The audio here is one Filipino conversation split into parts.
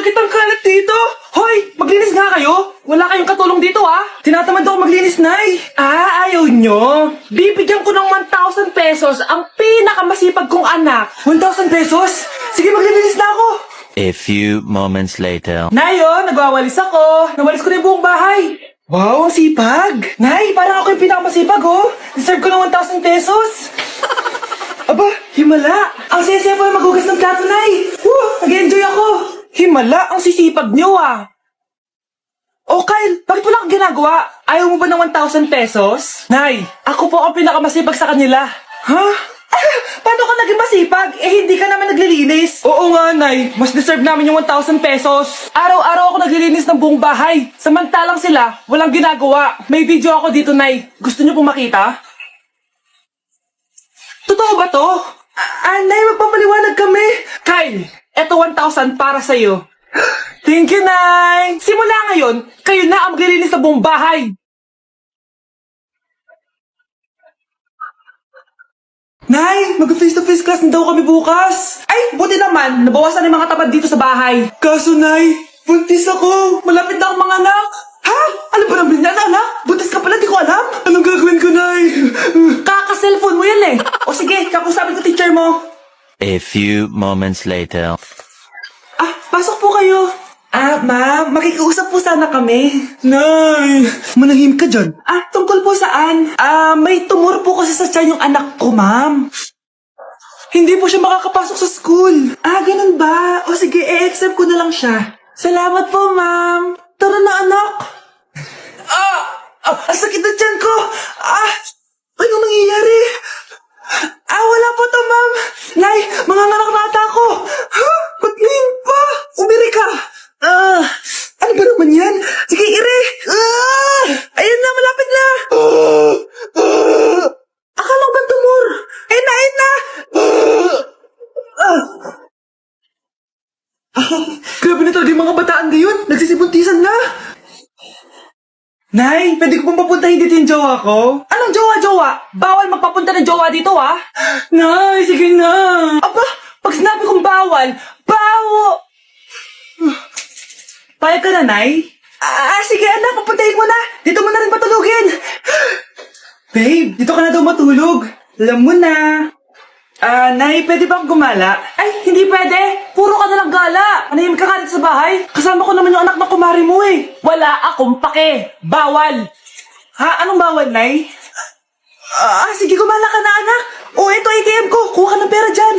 Bakit ang kalat dito? Hoy, maglinis nga kayo. Wala kayong katulong dito Tinatamad ako maglinis, Nay. Ayaw nyo. Bibigyan ko ng 1,000 pesos ang pinakamasipag kong anak. 1,000 pesos? Sige, maglinis na ako. A few moments later. Nay, nagwawalis ako. Nawalis ko na yung buong bahay. Wow, ang sipag. Nay, parang ako yung pinakamasipag, Deserve ko ng 1,000 pesos. Aba, himala. Ang saya-saya pa maghugas ng plato, Nay. Nag-enjoy ako. Himala, ang sisipag nyo, Oh, Kyle, bakit wala kang ginagawa? Ayaw mo ba ng 1,000 pesos? Nay, ako po ang pinakamasipag sa kanila. Ha? Paano ka naging masipag? Hindi ka naman naglilinis. Oo nga, Nay. Mas deserve namin yung 1,000 pesos. Araw-araw ako naglilinis ng buong bahay. Samantalang sila, walang ginagawa. May video ako dito, Nay. Gusto niyo pong makita? Totoo ba to? Nay, magpapaliwanag kami. Kyle, eto 1,000 para sa'yo. Thank you, Nay. Simula ngayon, kayo na ang maglilinis ng buong bahay. Nay, mag-face-to-face class na daw kami bukas. Ay, buti naman. Nabawasan yung mga tamad dito sa bahay. Kaso, Nay, buntis ako. Malapit na akong mga anak. Ha? Ano ba naman yan, anak? Buntis ka pala, di ko alam. Anong gagawin ko, Nay? Kaka-cellphone mo yan O sige, kakusapin ko teacher mo. A few moments later. Pasok po kayo. Ma'am, makikiusap po sana kami. Nay, manahim ka dyan. Tungkol po saan? May tumor po kasi sa tiyan yung anak ko, ma'am. Hindi po siya makakapasok sa school. Ganun ba? O sige, i-accept ko na lang siya. Salamat po, ma'am. Tara na, anak. Ang sakit na tiyan ko. Anong nangyayari? Wala po to, ma'am. Nay, mga anak na ata ako. Ba't ngayon pa? Umiri ka. Ano ba naman yan? Sige, ire. Ayun na, malapit na. Akala ko ba tumor? Ayun na. Grabe na talaga yung mga bataan ngayon. Nagsisibuntisan na. Nay, pwede ko pong papuntahin dito yung jowa ko? Anong jowa? Bawal magpapunta ng jowa dito, Nay, sige na. Aba, pag sinabi kong bawal, Payag ka na, Nay? Sige anak, papuntahin mo na. Dito mo na rin matulugin. Babe, dito ka na daw matulog. Alam mo na. Nay, pwede bang gumala? Ay, hindi pwede. Puro ka nalang gala. Manahimik ka dito sa bahay. Kasama ko naman yung anak ng kumari mo Wala akong pake. Bawal. Anong bawal, Nay? Sige, gumala ka na, anak. Ito ATM ko. Kuha ka ng pera dyan.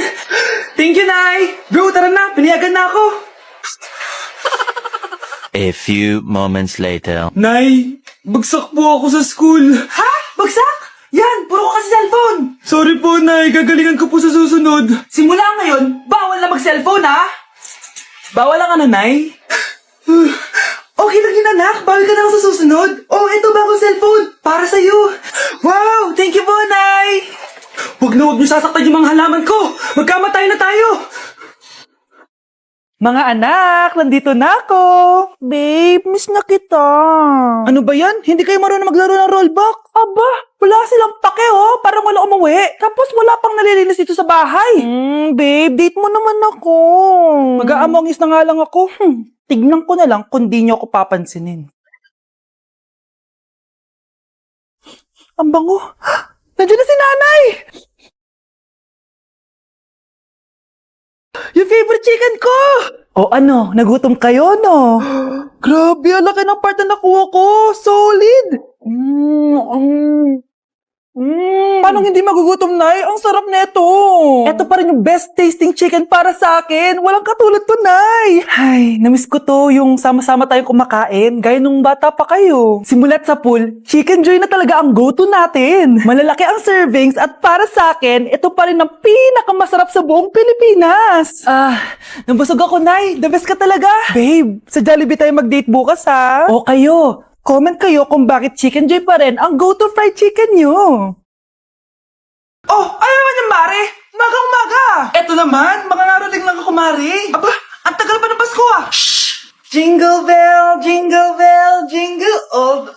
Thank you, Nay. Bro, tara na. Piniyagan na ako. A few moments later. Nay, bagsak po ako sa school. Ha? Bagsak? Yan, puro ka kasi cellphone. Sorry po, Nay. Gagalingan ko po sa susunod. Simula ngayon, bawal na mag-cellphone, Bawal lang Nay? Okay lang yun, anak. Bawal ka na lang sa susunod. Ito bagong cellphone. Para sa'yo. Wow, thank you po, Nay. Huwag niyo sasaktan yung mga halaman ko. Magkamatay na tayo. Mga anak, nandito na ako. Babe, miss na kita. Ano ba yan? Hindi kayo marunong maglaro ng rollback? Aba, wala silang pake Parang wala umuwi. Tapos wala pang nalilinis dito sa bahay. Babe, date mo naman ako. Mag-aamongis na nga lang ako. Tignan ko na lang kung di niyo ako papansinin. Ang bango. Nandiyan na si nanay. Yung favorite chicken ko! Ano? Nagutom kayo, no? Grabe, ang laki ng part na nakuha ko. Solid! Paano hindi magugutom, Nay? Ang sarap nito. Ito pa rin yung best tasting chicken para sa akin. Walang katulad to, Nay. Ay, namiss ko to yung sama-sama tayong kumakain. Gaya nung bata pa kayo. Simulat sa pool, Chicken Joy na talaga ang go-to natin. Malalaki ang servings at para sa akin, ito pa rin ang pinakamasarap sa buong Pilipinas. Nabusog ako, Nay. The best ka talaga. Babe, sa Jollibee tayo mag-date bukas, ha? O kayo. Comment kayo kung bakit Chicken Joy pa rin ang go-to fried chicken nyo. Ano naman yung Mare? Umaga-umaga. Eto naman, makakaroling lang ako, Mare. Aba, ang tagal pa ng Pasko, Shh! Jingle bell, jingle all.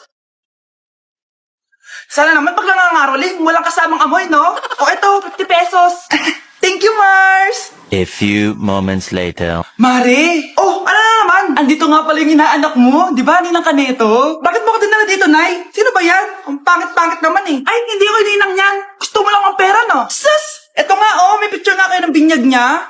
Sana naman pag nangangaroling, walang kasamang amoy, no? Eto, 50 pesos. Thank you, Mars. A few moments later. Mare! Ano na ito nga pala yung inaanak mo. Di ba, ninang ka nito? Bakit mo ko dinala dito, Nay? Sino ba yan? Ang pangit-pangit naman eh. Ay, hindi ko ninang yan. Gusto mo lang ang pera, no? Sus! Ito nga, oh, may picture nga kayo ng binyag niya.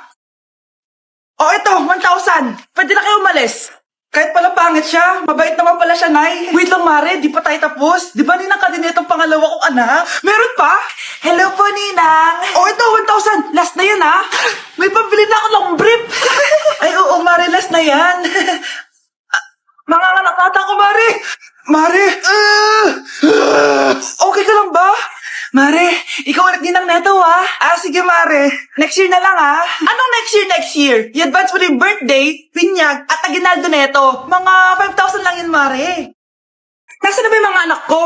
Oh, ito, 1,000. Pwede na kayo umalis. Kahit pala pangit siya, mabait naman pala siya, Nay. Wait lang, Mare, di pa tayo tapos. Di ba ninang ka din itong pangalawa kong anak? Meron pa? Hello po, ninang. Oh, ito, 1,000. Last na yan, ha? May pambili na ako ng brief. Ay, oo, Mare, last na yan. Mga anak nata ko, Mare. Mare, okay ka lang ba? Mare, ikaw ulit ninang neto, ha? Sige, Mare. Next year na lang, ha? Anong next year? I-advance mo na yung birthday, pinyag, at aginaldo neto. Mga 5,000 lang yun, Mare. Nasaan na ba yung mga anak ko?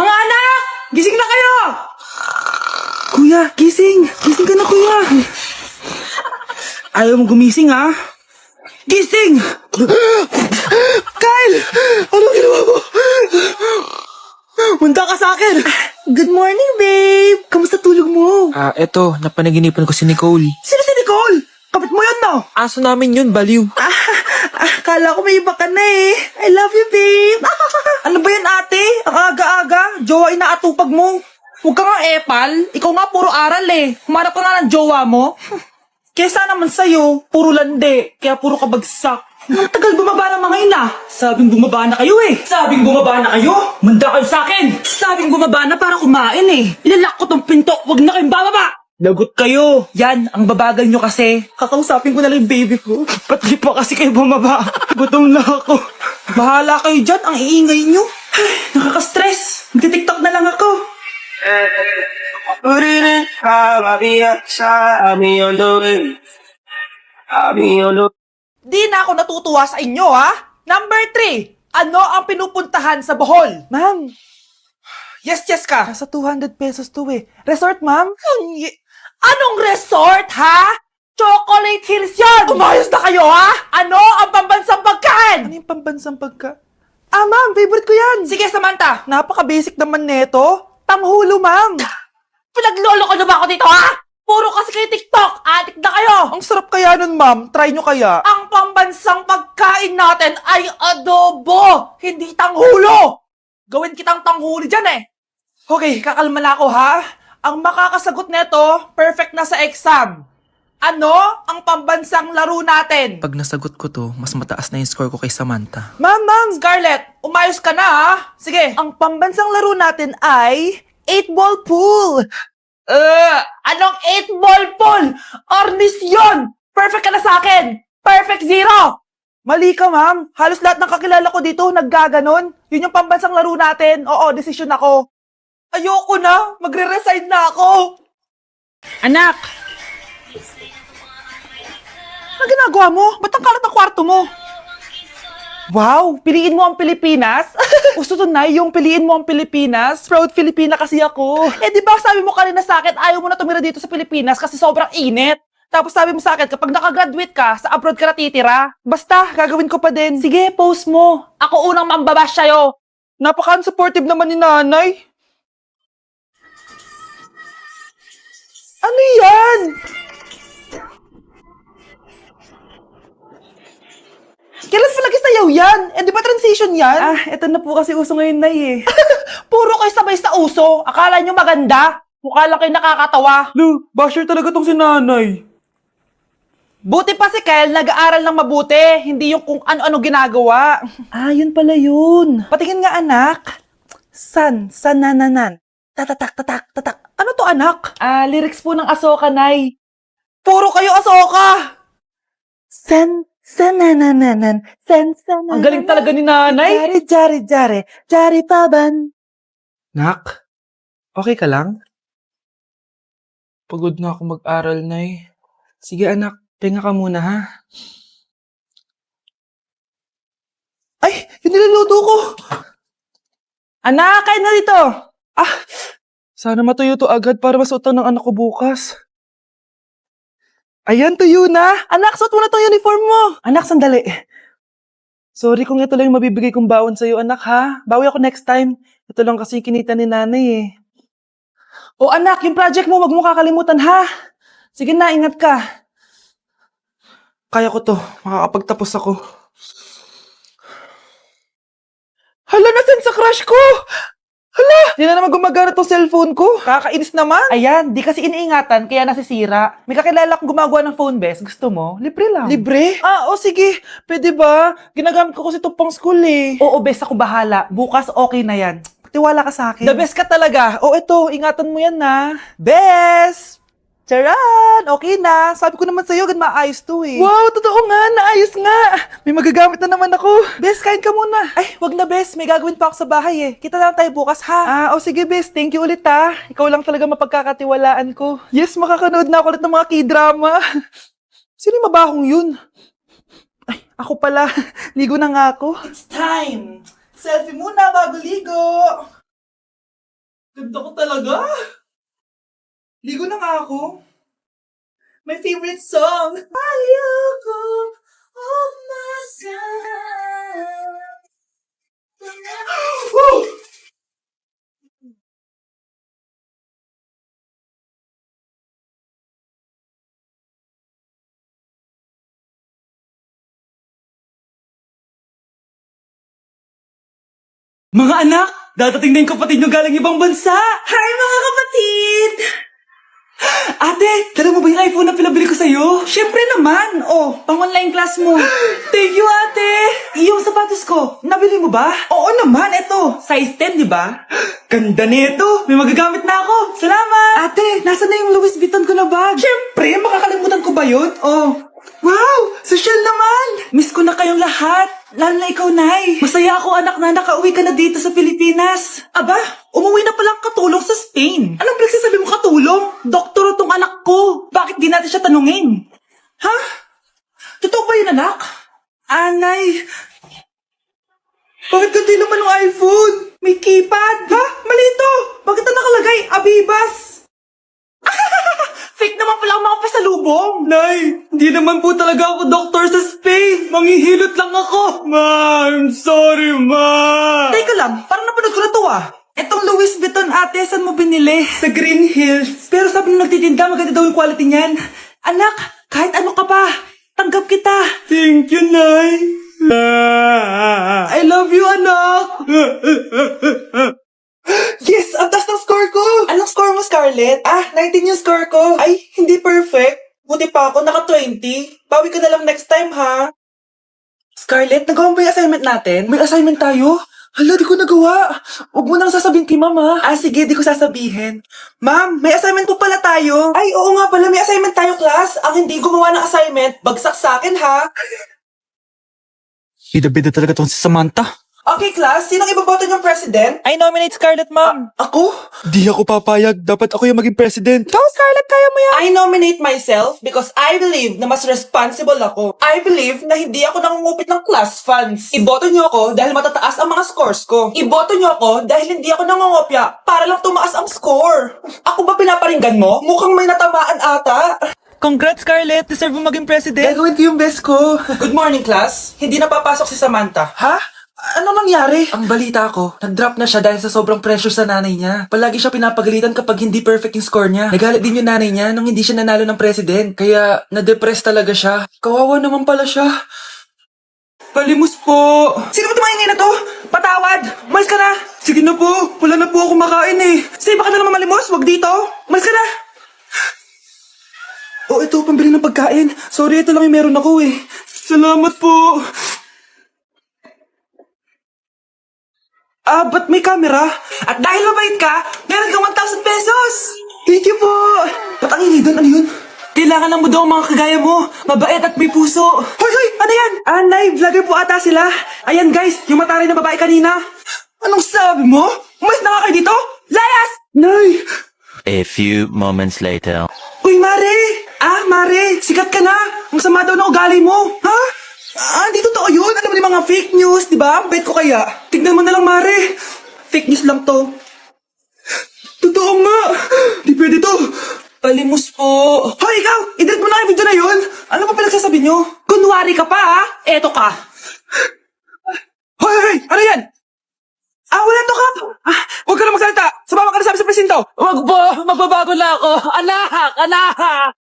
Mga anak! Gising na kayo! Kuya, gising! Gising ka na, kuya! Ayaw mo gumising, ha? Gising! Kyle! Ano ginawa mo? Munta ka sa akin! Good morning, babe! Kamusta tulog mo? Eto, napanaginipan ko si Nicole. Sino si Nicole? Kapit mo yun, no? Aso namin yun, baliw. Kala ko may iba ka na eh. I love you, babe. Ano ba yan, ate? Ang aga-aga. Jowa inaatupag mo. Huwag ka nga epal. Ikaw nga puro aral eh. Humarap ka nga ng jowa mo. Kesa naman sa'yo, puro lande. Kaya puro kabagsak. Ang tagal bumaba ng mga ina. Sabing bumaba na kayo eh. Sabing bumaba na kayo. Manda kayo sa akin. Sabing bumaba na para kumain eh. Ilalak ko tong pinto. Huwag na kayong bababa. Lagot kayo. Yan, ang babagal nyo kasi. Kakausapin ko na lang yung baby ko. Ba't di pa kasi kayo bumaba? Gutom na ako. Bahala kayo dyan, ang iingay nyo. Ay, nakaka-stress. Magti-tiktok na lang ako. Di na ako natutuwa sa inyo, ha? Number 3. Ano ang pinupuntahan sa Bohol? Ma'am. Yes ka. Nasa 200 pesos to eh. Resort, ma'am? Anong resort, ha? Chocolate Hills yun! Umayos na kayo, ha? Ano ang pambansang pagkain? Ano yung pambansang pagkain? Ma'am, favorite ko yan. Sige, Samantha. Napaka-basic naman neto. Tanghulo, ma'am. Pinaglolo ko na ba ako dito, ha? Puro kasi kayo TikTok. Adik na kayo. Ang sarap kaya nun, ma'am. Try nyo kaya. Ang pambansang pagkain natin ay adobo, hindi tanghulo. Gawin kitang tanghuli dyan eh. Okay, kakalma na ako, ha? Ang makakasagot neto, perfect na sa exam. Ano ang pambansang laro natin? Pag nasagot ko to, mas mataas na yung score ko kay Samantha. Ma'am! Scarlett, umayos ka na, ha? Sige, ang pambansang laro natin ay 8-ball pool. Anong 8-ball pool? Ornis yun! Perfect ka na sa akin! Perfect 0! Mali ka, ma'am. Halos lahat ng kakilala ko dito naggaganon. Yun yung pambansang laro natin. Oo, desisyon ako. Ayoko na. Magre-resign na ako. Anak! Ano ginagawa mo? Ba't ang kalat ng kwarto mo? Wow! Piliin mo ang Pilipinas? Gusto to na yung piliin mo ang Pilipinas? Proud Filipina kasi ako. Di ba sabi mo kanina sa akin, ayaw mo na tumira dito sa Pilipinas kasi sobrang init. Tapos sabi mo sa akin, kapag nakagraduate ka, sa abroad ka na titira. Basta, gagawin ko pa din. Sige, post mo. Ako unang mambabash sa'yo. Napaka-unsupportive naman ni nanay. Ano yan? Kailan palagi sayaw yan? Di ba transition yan? Eto na po kasi uso ngayon, Nay eh. Puro kayo sabay sa uso. Akala nyo maganda. Mukha lang kayo nakakatawa. Lu, basher talaga tong si nanay. Buti pa si Kyle, nag-aaral ng mabuti. Hindi yung kung ano-ano ginagawa. Yun pala yun. Patingin nga, anak. San-nananan. Tatatak. Ano to, anak? Lyrics po ng Asoka, Nay. Puro kayo Asoka. San-nananan. Ang galing talaga ni nanay. Jari paban. Nak, okay ka lang? Pagod na ako mag-aral, Nay. Sige, anak. Tinga ka muna, ha? Ay! Yung niluluto ko! Anak, kain na dito! Sana matuyo to agad para masuotan ng anak ko bukas. Ayan, tuyo na! Anak, suot mo na tong uniform mo! Anak, sandali. Sorry kung ito lang yung mabibigay kong baon sa'yo, anak, ha? Bawi ako next time. Ito lang kasi yung kinita ni nanay, eh. O anak, yung project mo, wag mo kakalimutan, ha? Sige na, ingat ka. Kaya ko to. Makakapagtapos ako. Hala, nasan sa crush ko? Hala, di na naman gumagana tong cellphone ko. Kakainis naman. Ayan, di kasi iniingatan, kaya nasisira. May kakilala kong gumagawa ng phone best. Gusto mo? Libre lang. Libre? O sige. Pwede ba? Ginagamit ko kasi ito pang school eh. Oo, best ako bahala. Bukas okay na yan. Tiwala ka sa akin. The best ka talaga. Ito, ingatan mo yan na. Best! Charan! Okay na. Sabi ko naman sa'yo, maayos to eh. Wow, totoo nga. Naayos nga. May magagamit na naman ako. Bes, kain ka muna. Ay, wag na Bes. May gagawin pa ako sa bahay eh. Kita na lang tayo bukas ha. Sige Bes. Thank you ulit ha. Ikaw lang talaga mapagkakatiwalaan ko. Yes, makakanood na ako ulit ng mga k-drama. Sino yung mabahong yun? Ay, ako pala. Ligo na nga ako. It's time. Selfie muna bago ligo. Ganda ko talaga. Ligo na nga ako. My favorite song. Ayoko umasan. Oh! Mga anak, dadating na yung kapatid nyo galing ibang bansa. Hi mga kapatid! Ate, dala mo ba yung iPhone na pinabili ko sa'yo? Siyempre naman. Pang-online class mo. Thank you, ate. Yung sapatos ko, nabili mo ba? Oo naman, eto. Size 10, di ba? Ganda nito. May magagamit na ako. Salamat. Ate, nasa na yung Louis Vuitton ko na bag? Siyempre, makakalimutan ko ba yun? Wow! Social naman! Miss ko na kayong lahat. Lalo na ikaw, Nay. Masaya ako, anak, na nakauwi ka na dito sa Pilipinas. Aba, umuwi na palang katulong sa Spain. Anong pinagsasabi mo katulong? Doktor tong anak ko. Bakit di natin siya tanungin? Ha? Totoo ba yun, anak? Nay. Bakit ganti naman ng iPhone? May keypad. Ha? Mali ito. Bakit na nakalagay? Abibas. Fake naman pala ang mga pasalubong. Nay, hindi naman po talaga ako doktor sa Spain. Manghihilot lang ako. Ma, I'm sorry, ma. Teka lang, parang napanood ko na to Etong Louis Vuitton ate, saan mo binili? Sa Green Hills. Pero sabi nung nagtitinda, maganda daw yung quality niyan. Anak, kahit ano ka pa, tanggap kita. Thank you, Nay. I love you, anak. Yes! Ang taas ng score ko! Anong score mo, Scarlett? 19 yung score ko. Ay, hindi perfect. Buti pa ako, naka 20. Bawi ka na lang next time, ha? Scarlett, nagawa mo ba yung assignment natin? May assignment tayo? Hala, di ko nagawa. Huwag mo nang sasabihin kay Mama. Sige, di ko sasabihin. Ma'am, may assignment po pala tayo. Ay, oo nga pala, may assignment tayo, class. Ang hindi gumawa ng assignment, bagsak sa akin, ha? Bida-bida talaga tong si Samantha. Okay, class. Sinong iboboto niyong president? I nominate Scarlett, ma'am. Ako? Di ako papayag. Dapat ako yung maging president. Ikaw, Scarlett, kaya mo yan. I nominate myself because I believe na mas responsible ako. I believe na hindi ako nangungupit ng class funds. Iboto niyo ako dahil matataas ang mga scores ko. Iboto niyo ako dahil hindi ako nangungopya para lang tumaas ang score. Ako ba pinaparinggan mo? Mukhang may natamaan ata. Congrats, Scarlett. Deserve mo maging president. Gagawin ko yung best ko. Good morning, class. Hindi na papasok si Samantha. Ha? Ano nangyari? Ang balita ko, nag-drop na siya dahil sa sobrang pressure sa nanay niya. Palagi siya pinapagalitan kapag hindi perfect yung score niya. Nagalit din yung nanay niya nung hindi siya nanalo ng president. Kaya, na-depress talaga siya. Kawawa naman pala siya. Palimos po. Sino ba tumaingay na to? Patawad! Malis ka na! Sige na po. Wala na po ako makain eh. Say, baka na naman malimos. Wag dito. Malis ka na! Ito, pambili ng pagkain. Sorry, ito lang yung meron ako eh. Salamat po. Ba't may camera? At dahil mabait ka, meron kang 1,000 pesos! Thank you po! Ba't ang ingay doon? Ano yun? Kailangan lang mo daw ang mga kagaya mo. Mabait at may puso. Hoy! Ano yan? Nay, vlogger po ata sila. Ayan guys, yung mataray na babae kanina. Anong sabi mo? Umalis na nga kayo dito? Layas! Nay! A few moments later. Uy, Mare! Mare, sikat ka na! Ang sama daw ng ugali mo! Ha? Di totoo yun. Alam mo yung mga fake news, di ba? Bet ko kaya. Tignan mo na lang, Mare. Fake news lang to. Totoo nga. Di pwede to. Palimos po. Hoy, ikaw! I-delete mo na yung video na yun. Ano pa pinagsasabi nyo? Kunwari ka pa, ha? Eto ka. Hoy! Ano yan? Wala to, Kap. Huwag ka na magsalita. Sumama ka na sabi sa presinto. Wag po! Magbabago na ako! Anak! Anak!